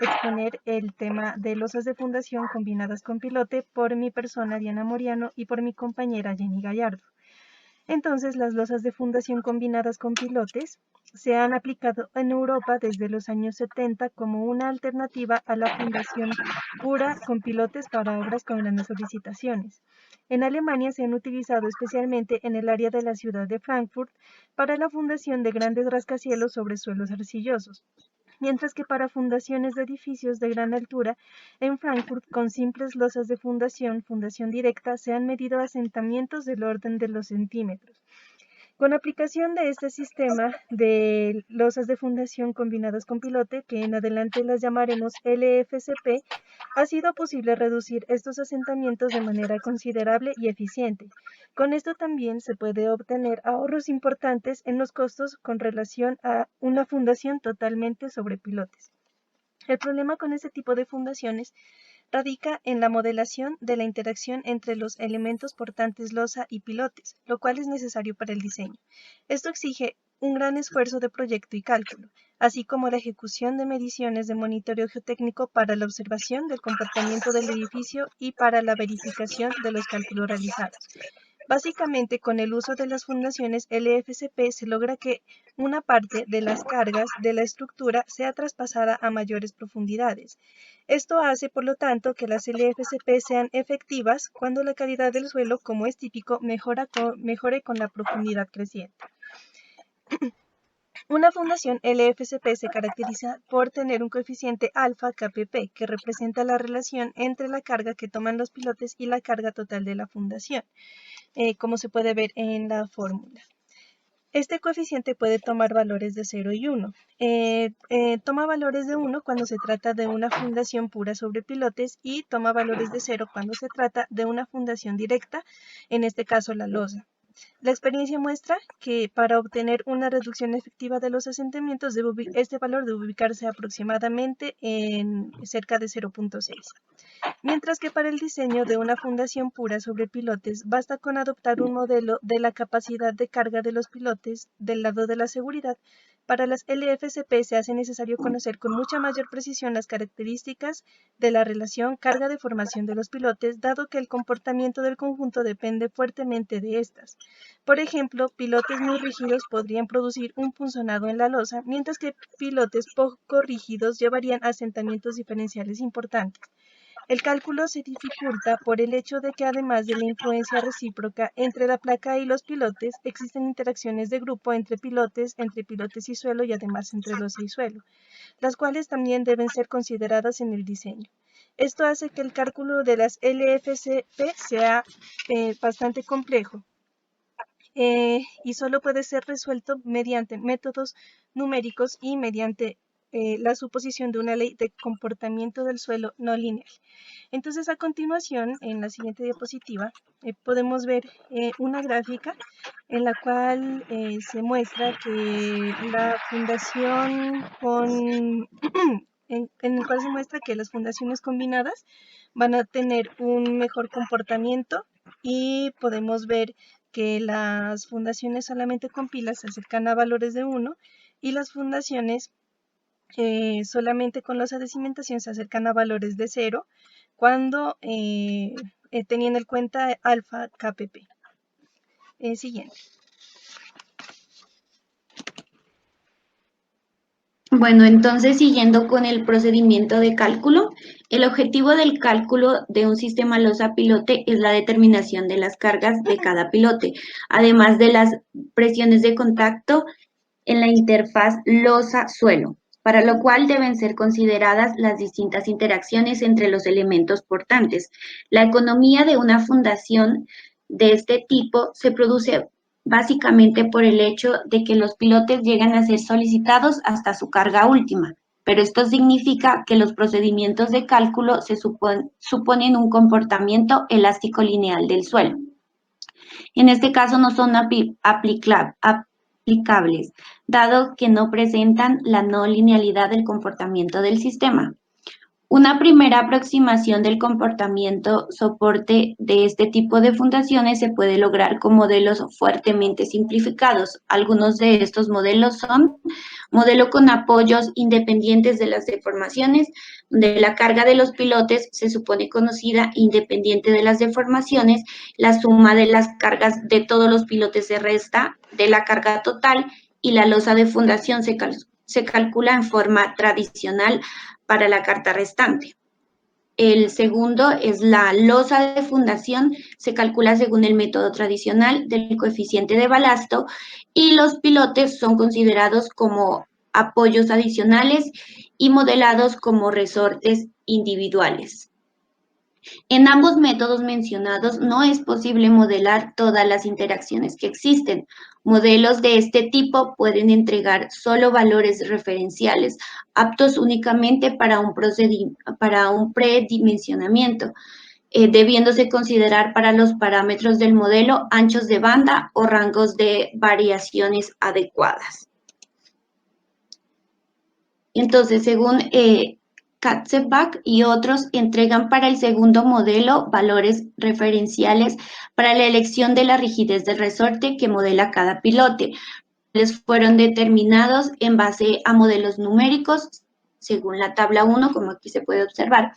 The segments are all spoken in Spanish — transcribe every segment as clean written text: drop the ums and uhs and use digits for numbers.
exponer el tema de losas de fundación combinadas con pilote por mi persona Diana Moriano y por mi compañera Jenny Gallardo. Entonces, las losas de fundación combinadas con pilotes se han aplicado en Europa desde los años 70 como una alternativa a la fundación pura con pilotes para obras con grandes solicitaciones. En Alemania se han utilizado especialmente en el área de la ciudad de Frankfurt para la fundación de grandes rascacielos sobre suelos arcillosos, mientras que para fundaciones de edificios de gran altura en Frankfurt con simples losas de fundación directa, se han medido asentamientos del orden de los centímetros. Con aplicación de este sistema de losas de fundación combinadas con pilote, que en adelante las llamaremos LFCP, ha sido posible reducir estos asentamientos de manera considerable y eficiente. Con esto también se puede obtener ahorros importantes en los costos con relación a una fundación totalmente sobre pilotes. El problema con este tipo de fundaciones radica en la modelación de la interacción entre los elementos portantes losa y pilotes, lo cual es necesario para el diseño. Esto exige un gran esfuerzo de proyecto y cálculo, así como la ejecución de mediciones de monitoreo geotécnico para la observación del comportamiento del edificio y para la verificación de los cálculos realizados. Básicamente, con el uso de las fundaciones LFCP se logra que una parte de las cargas de la estructura sea traspasada a mayores profundidades. Esto hace, por lo tanto, que las LFCP sean efectivas cuando la calidad del suelo, como es típico, mejore con la profundidad creciente. Una fundación LFCP se caracteriza por tener un coeficiente alfa KPP, que representa la relación entre la carga que toman los pilotes y la carga total de la fundación, como se puede ver en la fórmula. Este coeficiente puede tomar valores de 0 y 1. Toma valores de 1 cuando se trata de una fundación pura sobre pilotes y toma valores de 0 cuando se trata de una fundación directa, en este caso la losa. La experiencia muestra que para obtener una reducción efectiva de los asentamientos, este valor debe ubicarse aproximadamente en cerca de 0.6. Mientras que para el diseño de una fundación pura sobre pilotes, basta con adoptar un modelo de la capacidad de carga de los pilotes del lado de la seguridad. Para las LFCP se hace necesario conocer con mucha mayor precisión las características de la relación carga-deformación de los pilotes, dado que el comportamiento del conjunto depende fuertemente de estas. Por ejemplo, pilotes muy rígidos podrían producir un punzonado en la losa, mientras que pilotes poco rígidos llevarían asentamientos diferenciales importantes. El cálculo se dificulta por el hecho de que además de la influencia recíproca entre la placa y los pilotes, existen interacciones de grupo entre pilotes y suelo y además entre losa y suelo, las cuales también deben ser consideradas en el diseño. Esto hace que el cálculo de las LFCP sea bastante complejo y solo puede ser resuelto mediante métodos numéricos y mediante la suposición de una ley de comportamiento del suelo no lineal. Entonces, a continuación, en la siguiente diapositiva, podemos ver una gráfica en la cual se muestra que la fundación en el cual se muestra que las fundaciones combinadas van a tener un mejor comportamiento y podemos ver que las fundaciones solamente con pilas se acercan a valores de 1 y las fundaciones solamente con losa de cimentación se acercan a valores de 0 cuando teniendo en cuenta alfa KPP. Siguiente. Bueno, entonces siguiendo con el procedimiento de cálculo, el objetivo del cálculo de un sistema losa-pilote es la determinación de las cargas de cada pilote, además de las presiones de contacto en la interfaz losa-suelo, para lo cual deben ser consideradas las distintas interacciones entre los elementos portantes. La economía de una fundación de este tipo se produce básicamente por el hecho de que los pilotes llegan a ser solicitados hasta su carga última, pero esto significa que los procedimientos de cálculo suponen un comportamiento elástico lineal del suelo. En este caso no son aplicables, dado que no presentan la no linealidad del comportamiento del sistema. Una primera aproximación del comportamiento soporte de este tipo de fundaciones se puede lograr con modelos fuertemente simplificados. Algunos de estos modelos son modelo con apoyos independientes de las deformaciones, donde la carga de los pilotes se supone conocida independiente de las deformaciones, la suma de las cargas de todos los pilotes se resta de la carga total y la losa de fundación se calcula en forma tradicional para la carga restante. El segundo es la losa de fundación, se calcula según el método tradicional del coeficiente de balasto y los pilotes son considerados como apoyos adicionales y modelados como resortes individuales. En ambos métodos mencionados no es posible modelar todas las interacciones que existen. Modelos de este tipo pueden entregar solo valores referenciales, aptos únicamente para un predimensionamiento, debiéndose considerar para los parámetros del modelo anchos de banda o rangos de variaciones adecuadas. Entonces, según Katzenbach y otros, entregan para el segundo modelo valores referenciales para la elección de la rigidez del resorte que modela cada pilote. Les fueron determinados en base a modelos numéricos, según la tabla 1, como aquí se puede observar.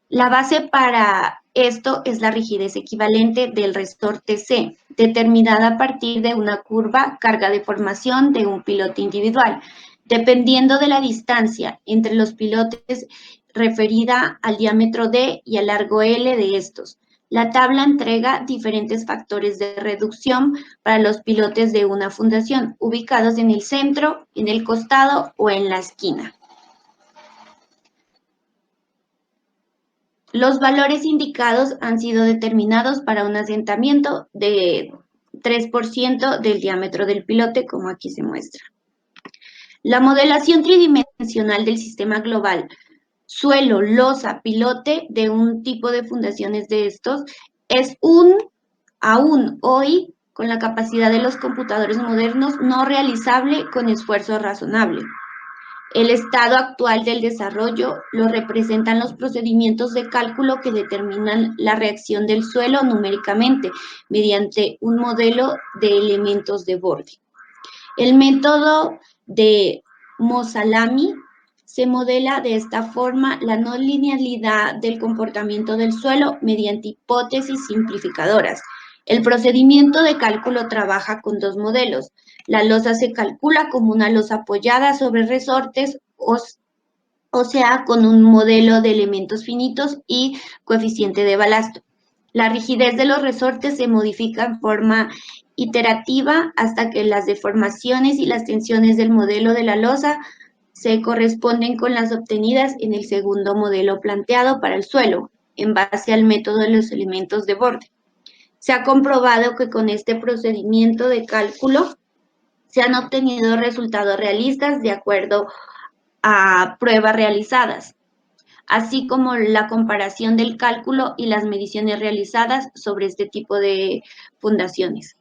La base para esto es la rigidez equivalente del resorte C, determinada a partir de una curva carga de formación de un pilote individual, dependiendo de la distancia entre los pilotes referida al diámetro D y al largo L de estos. La tabla entrega diferentes factores de reducción para los pilotes de una fundación, ubicados en el centro, en el costado o en la esquina. Los valores indicados han sido determinados para un asentamiento de 3% del diámetro del pilote, como aquí se muestra. La modelación tridimensional del sistema global, suelo, losa, pilote de un tipo de fundaciones de estos, es aún hoy, con la capacidad de los computadores modernos, no realizable con esfuerzo razonable. El estado actual del desarrollo lo representan los procedimientos de cálculo que determinan la reacción del suelo numéricamente mediante un modelo de elementos de borde. El método de Mosalami se modela de esta forma la no linealidad del comportamiento del suelo mediante hipótesis simplificadoras. El procedimiento de cálculo trabaja con dos modelos. La losa se calcula como una losa apoyada sobre resortes, o sea, con un modelo de elementos finitos y coeficiente de balasto. La rigidez de los resortes se modifica en forma iterativa hasta que las deformaciones y las tensiones del modelo de la losa se corresponden con las obtenidas en el segundo modelo planteado para el suelo, en base al método de los elementos de borde. Se ha comprobado que con este procedimiento de cálculo se han obtenido resultados realistas de acuerdo a pruebas realizadas, así como la comparación del cálculo y las mediciones realizadas sobre este tipo de fundaciones.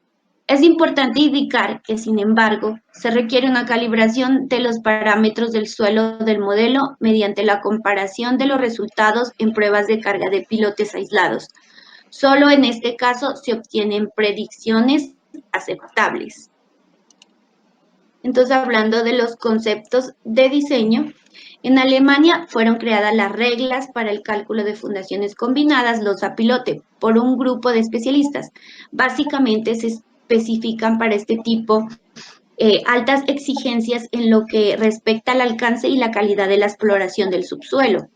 Es importante indicar que, sin embargo, se requiere una calibración de los parámetros del suelo del modelo mediante la comparación de los resultados en pruebas de carga de pilotes aislados. Solo en este caso se obtienen predicciones aceptables. Entonces, hablando de los conceptos de diseño, en Alemania fueron creadas las reglas para el cálculo de fundaciones combinadas losa-pilote por un grupo de especialistas. Básicamente se especifican para este tipo altas exigencias en lo que respecta al alcance y la calidad de la exploración del subsuelo.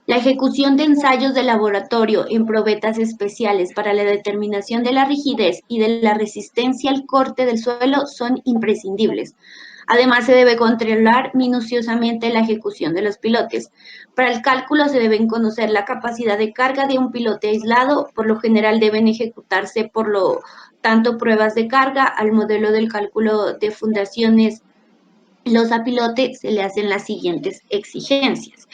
La ejecución de ensayos de laboratorio en probetas especiales para la determinación de la rigidez y de la resistencia al corte del suelo son imprescindibles. Además, se debe controlar minuciosamente la ejecución de los pilotes. Para el cálculo se deben conocer la capacidad de carga de un pilote aislado. Por lo general deben ejecutarse por lo tanto pruebas de carga. Al modelo del cálculo de fundaciones losa-pilote se le hacen las siguientes exigencias.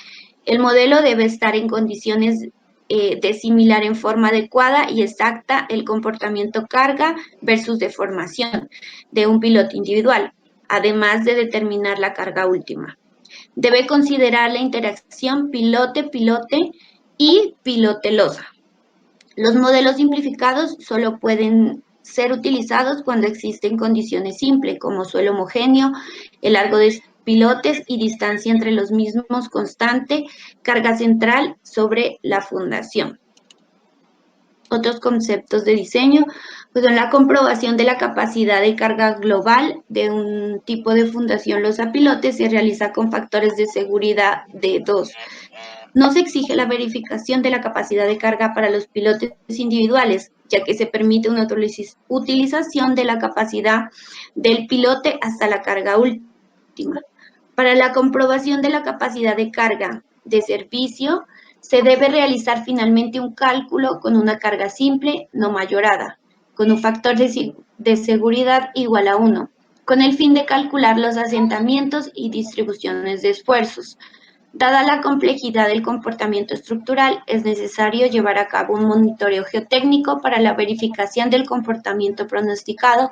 El modelo debe estar en condiciones de similar en forma adecuada y exacta el comportamiento carga versus deformación de un piloto individual, además de determinar la carga última. Debe considerar la interacción pilote-pilote y pilote-losa. Los modelos simplificados solo pueden ser utilizados cuando existen condiciones simples, como suelo homogéneo, el largo de pilotes y distancia entre los mismos constante, carga central sobre la fundación. Otros conceptos de diseño, pues son la comprobación de la capacidad de carga global de un tipo de fundación losa pilote se realiza con factores de seguridad de 2. No se exige la verificación de la capacidad de carga para los pilotes individuales, ya que se permite una utilización de la capacidad del pilote hasta la carga última. Para la comprobación de la capacidad de carga de servicio, se debe realizar finalmente un cálculo con una carga simple no mayorada, con un factor de seguridad igual a 1, con el fin de calcular los asentamientos y distribuciones de esfuerzos. Dada la complejidad del comportamiento estructural, es necesario llevar a cabo un monitoreo geotécnico para la verificación del comportamiento pronosticado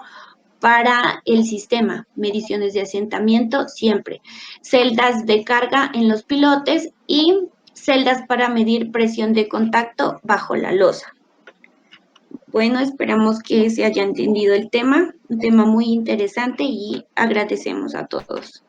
para el sistema, mediciones de asentamiento siempre, celdas de carga en los pilotes y celdas para medir presión de contacto bajo la losa. Bueno, esperamos que se haya entendido el tema, un tema muy interesante y agradecemos a todos.